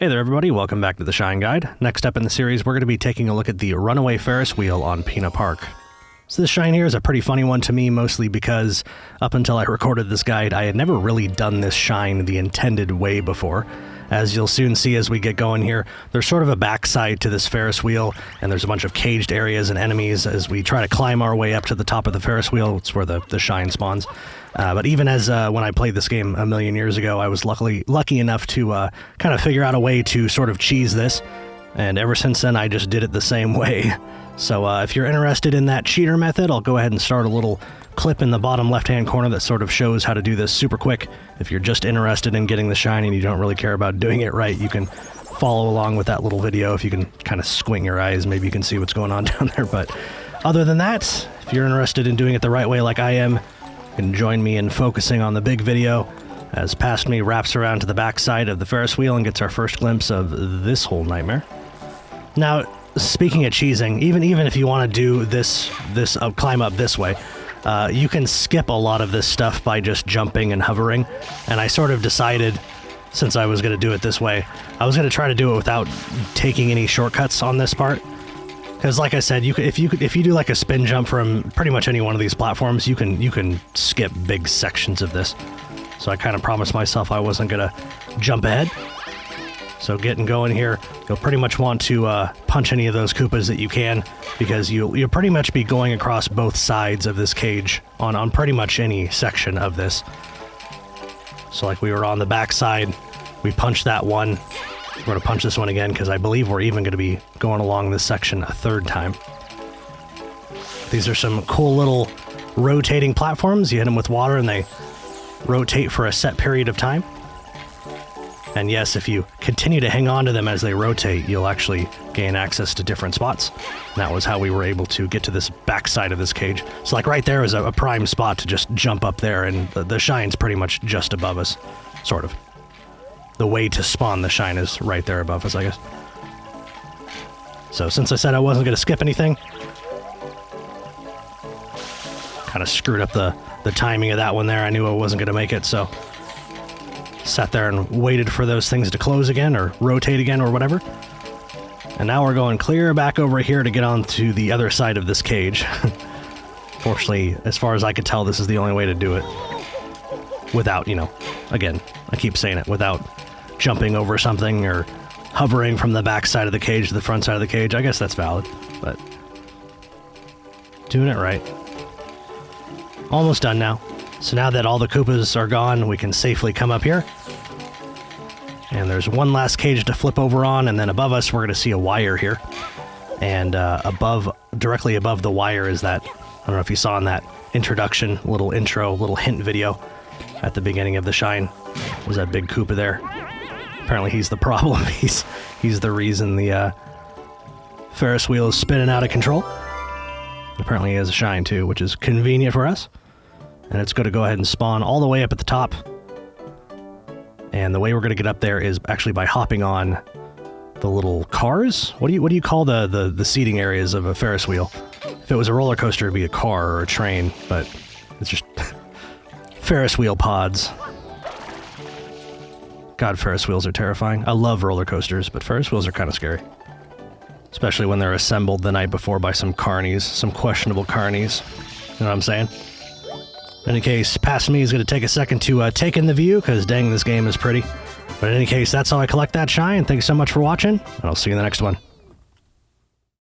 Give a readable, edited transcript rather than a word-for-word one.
Hey there everybody, welcome back to the Shine Guide. Next up in the series, we're going to be taking a look at the Runaway Ferris Wheel on Pinna Park. So this shine here is a pretty funny one to me, mostly because up until I recorded this guide, I had never really done this shine the intended way before. As you'll soon see as we get going here, there's sort of a backside to this Ferris wheel, and there's a bunch of caged areas and enemies as we try to climb our way up to the top of the Ferris wheel. It's where the shine spawns. But even as when I played this game a million years ago, I was lucky enough to kind of figure out a way to sort of cheese this, and ever since then I just did it the same way. So if you're interested in that cheater method, I'll go ahead and start a little clip in the bottom left-hand corner that sort of shows how to do this super quick. If you're just interested in getting the shine and you don't really care about doing it right, you can follow along with that little video. If you can kind of squint your eyes, maybe you can see what's going on down there. But other than that, if you're interested in doing it the right way like I am, you can join me in focusing on the big video as Past Me wraps around to the backside of the Ferris wheel and gets our first glimpse of this whole nightmare. Now, speaking of cheesing, even if you want to do this climb up this way, you can skip a lot of this stuff by just jumping and hovering, and I sort of decided, since I was going to do it this way, I was going to try to do it without taking any shortcuts on this part. Because like I said, if you do like a spin jump from pretty much any one of these platforms, you can skip big sections of this. So I kind of promised myself I wasn't going to jump ahead. So getting going here, you'll pretty much want to punch any of those Koopas that you can, because you'll pretty much be going across both sides of this cage on pretty much any section of this. So like we were on the back side, we punched that one. We're going to punch this one again because I believe we're even going to be going along this section a third time. These are some cool little rotating platforms. You hit them with water and they rotate for a set period of time. And yes, if you continue to hang on to them as they rotate, you'll actually gain access to different spots. And that was how we were able to get to this backside of this cage. So like right there is a prime spot to just jump up there, and the shine's pretty much just above us, sort of. The way to spawn the shine is right there above us, I guess. So since I said I wasn't going to skip anything, kind of screwed up the timing of that one there. I knew I wasn't going to make it, so sat there and waited for those things to close again or rotate again or whatever. And now we're going clear back over here to get onto the other side of this cage. Fortunately, as far as I could tell, this is the only way to do it without, again, I keep saying it, without jumping over something or hovering from the back side of the cage to the front side of the cage. I guess that's valid, but doing it right. Almost done now. So now that all the Koopas are gone, we can safely come up here. And there's one last cage to flip over on, and then above us we're going to see a wire here. And directly above the wire is that, I don't know if you saw in that introduction, little hint video at the beginning of the shine. There's that big Koopa there. Apparently he's the problem. He's the reason the Ferris wheel is spinning out of control. Apparently he has a shine too, which is convenient for us. And it's going to go ahead and spawn all the way up at the top. And the way we're going to get up there is actually by hopping on the little cars. What do you call the seating areas of a Ferris wheel? If it was a roller coaster, it'd be a car or a train, but it's just Ferris wheel pods. God, Ferris wheels are terrifying. I love roller coasters, but Ferris wheels are kind of scary. Especially when they're assembled the night before by some carnies, some questionable carnies. You know what I'm saying? In any case, Past Me is going to take a second to take in the view, because dang, this game is pretty. But in any case, that's how I collect that shine. Thanks so much for watching, and I'll see you in the next one.